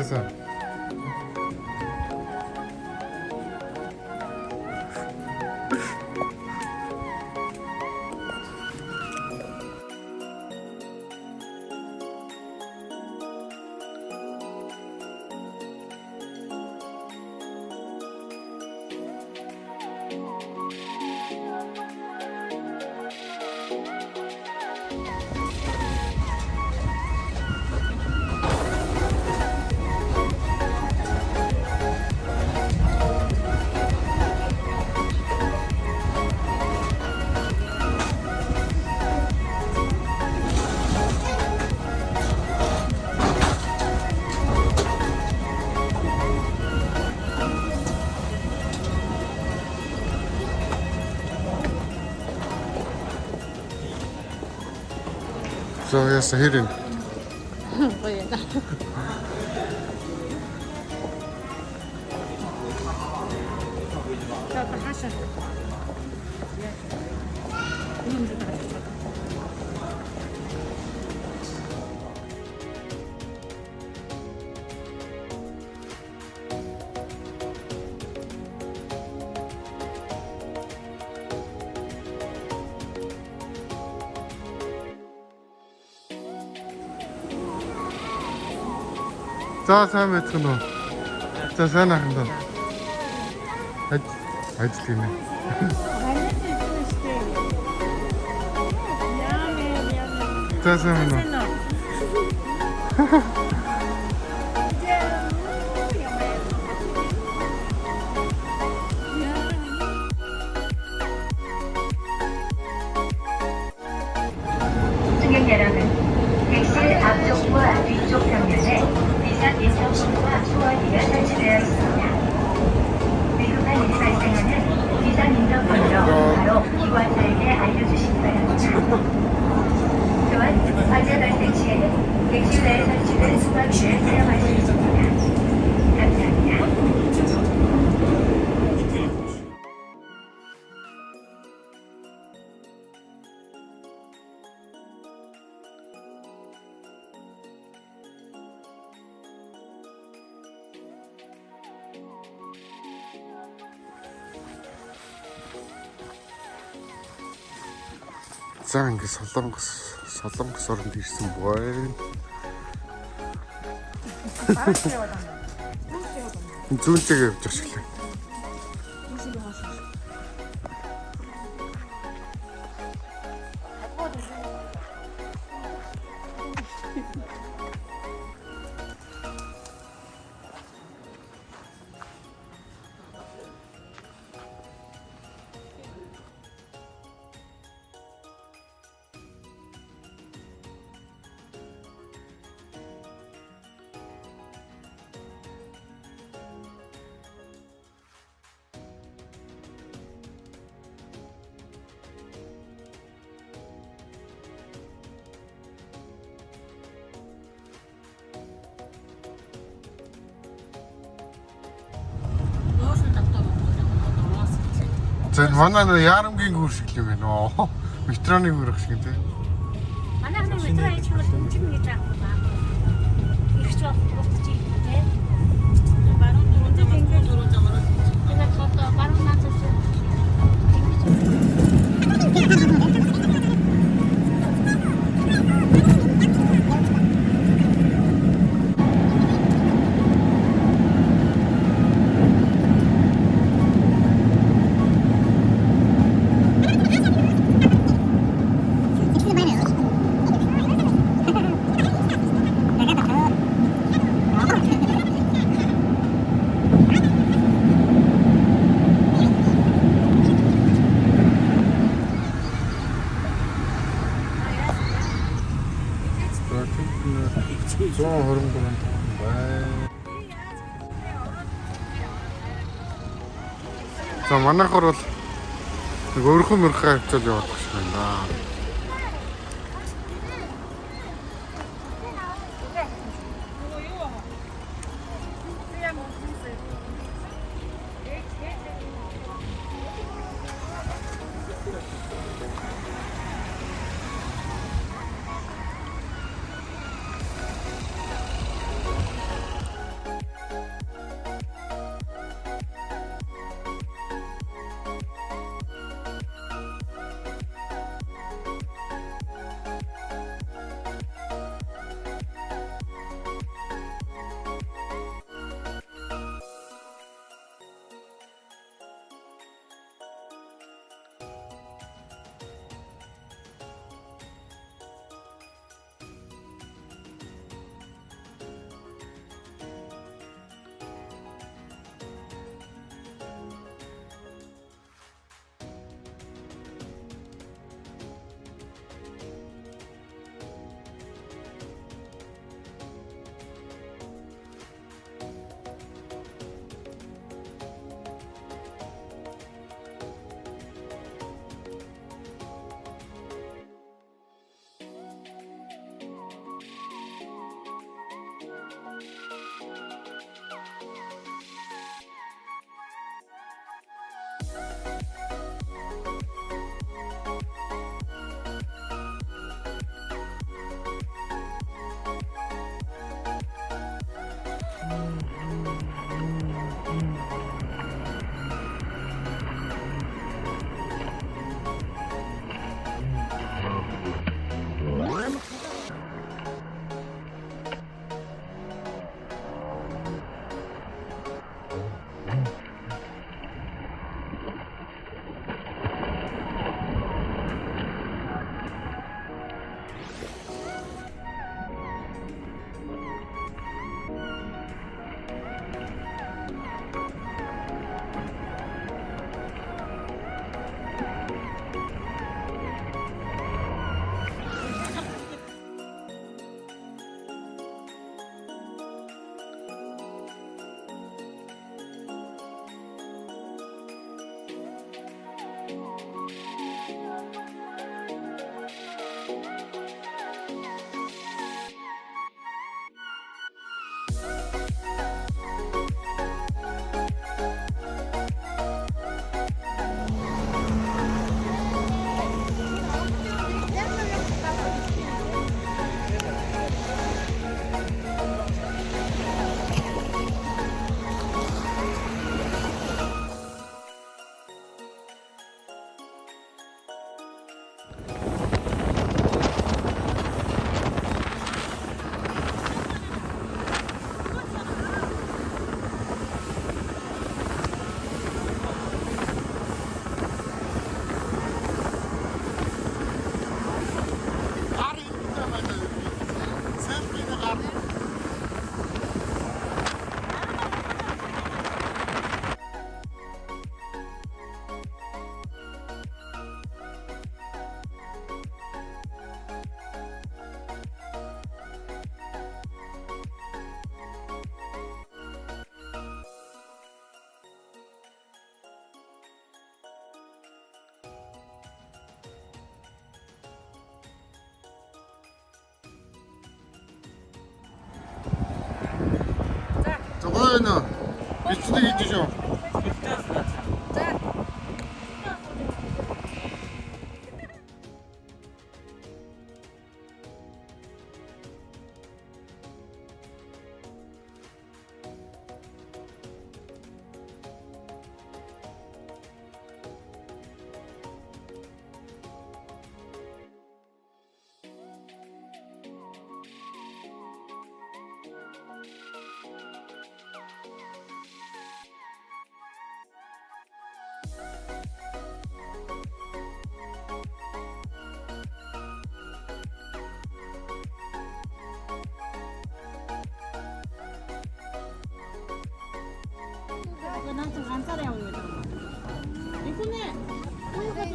해서. So here's the hidden. За сайн мэдхэн үү? За сайн ахын даа. Хайж тийм ээ. За сайн байна уу? 승객 여러분, 객실 앞쪽과 뒤쪽 벽면에 비상 인터폰과 소화기가 설치되어 있습니다. 위급한 일이 발생하면 비상 인터폰으로 바로 기관사에게 알려주시기 바랍니다. 또한 화재 발생 시에는 객실 내에 설치된 소화기를 사용할 수 있습니다. 감사합니다. За ингээд солонгос оронд ирсэн байна. Зүүнтэйг явж ашиглаа. Зэн манай нөө яарамгийн гүр шиг л юм байна оо. Метроны гүр шиг тийм. Манайх нэг метро хийж бол дэмжин гэж аахгүй ба. Их ч болчихчих тийм. Баруун дөрөв ингээд дөрөв замаар. Тэгээд фото баруун наацсан. За манайхаар бол нэг өөрхөн мөрхөө авчаад яваад багш байна. Aynen. Üstü de gideceğim.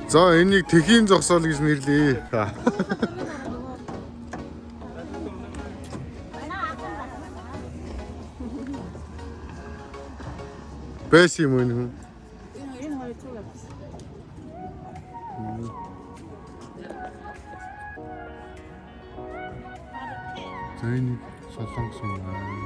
За энийг тэхийн зогсоол гэж нэрлэе. Бэс юм уу? За энийг солонгос юм байна.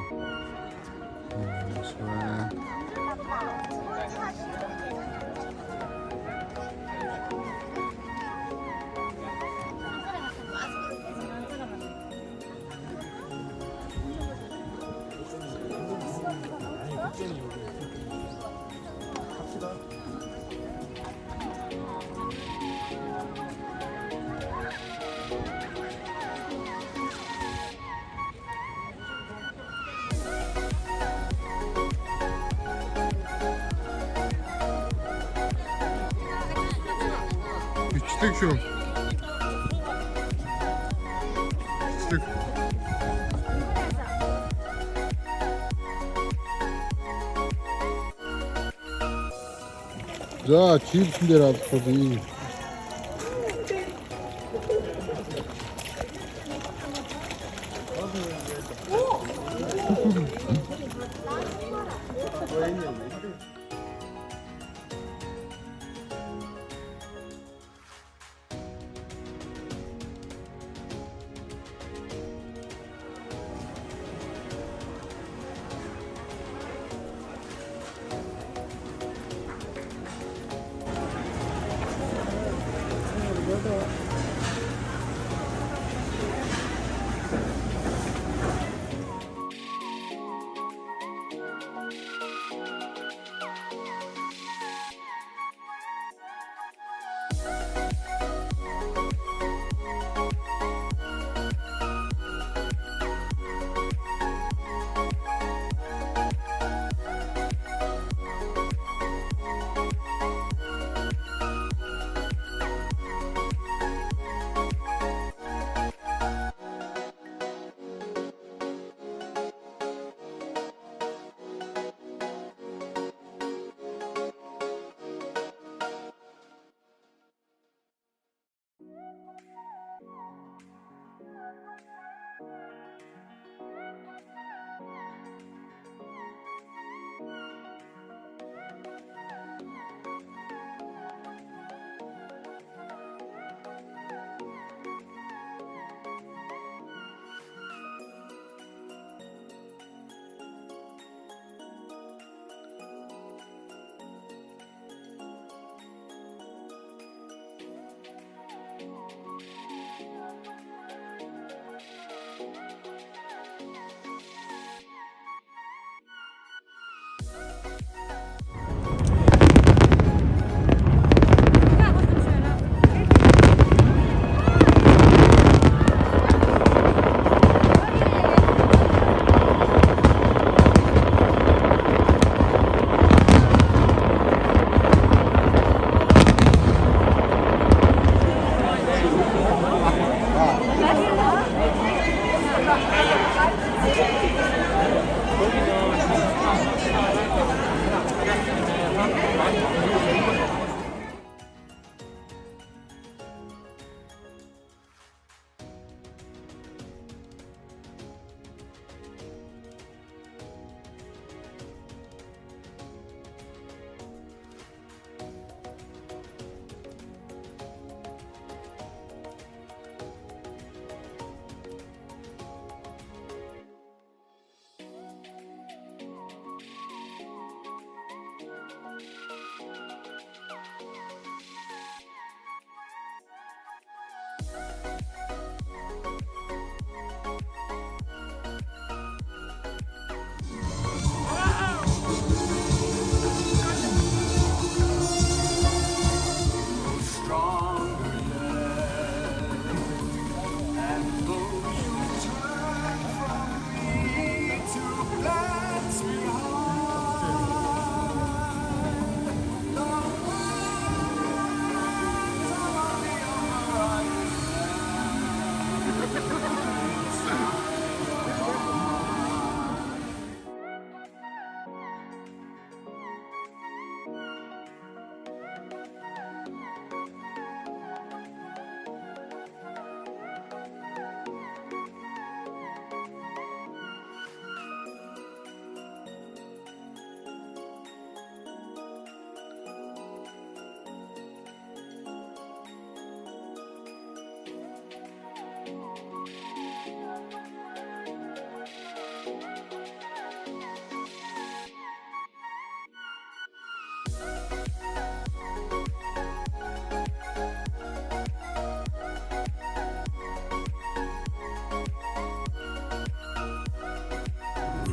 Üçlük şu. Üçlük. 자, 집인데라 거기.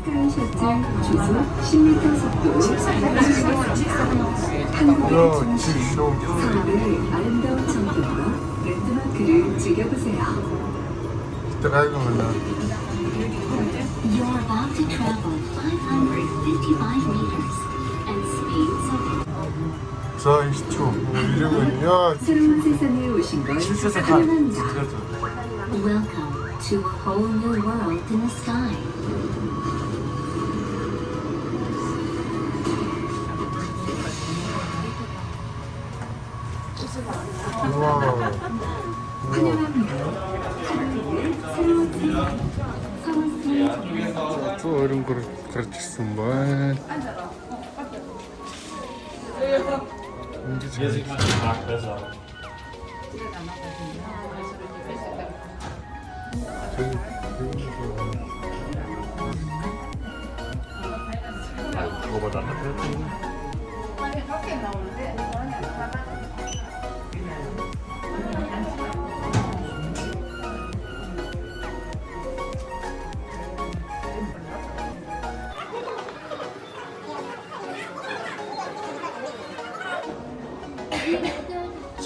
스카이셔틀 주소 10m 속도로 한국의 중심 서울의 아름다운 전경과 랜드마크를 즐겨보세요. 이따가 가면은 You're about to travel 555 meters and speeds of 20초. 이름은요. 새로운 세상에 오신 걸 환영합니다. welcome to a whole new world in the sky. 우와. 환영합니다. 하루의 새로운 세상. 서울시 또 이런 거를 가르쳤으면 Hier sieht man den Markt besser. Aber dann hat er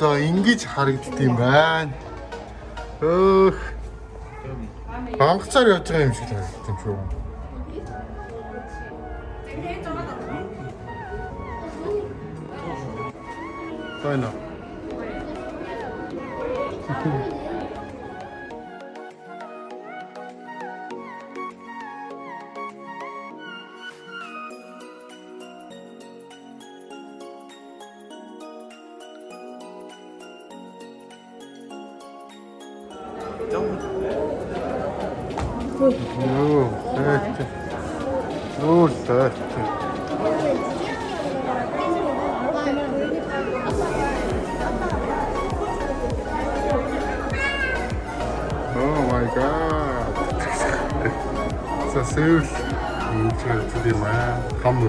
자, 인기 잘했지만 방학짜리 어쩌면 음식이다. 좀 따이나. 오, 됐다. Oh my god. Ça c'est tout des mains comme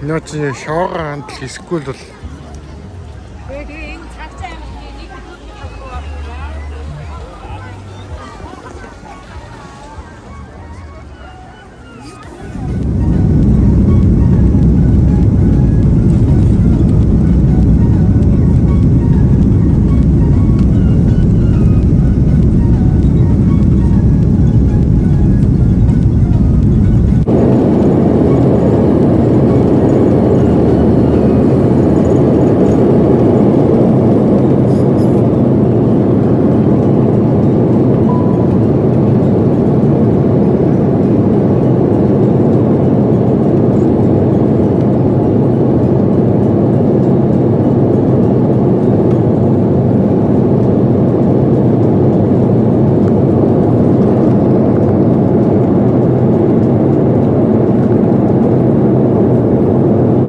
Наач шоогоо хандлах эсвэл бол Тэгээ энэ цаг цай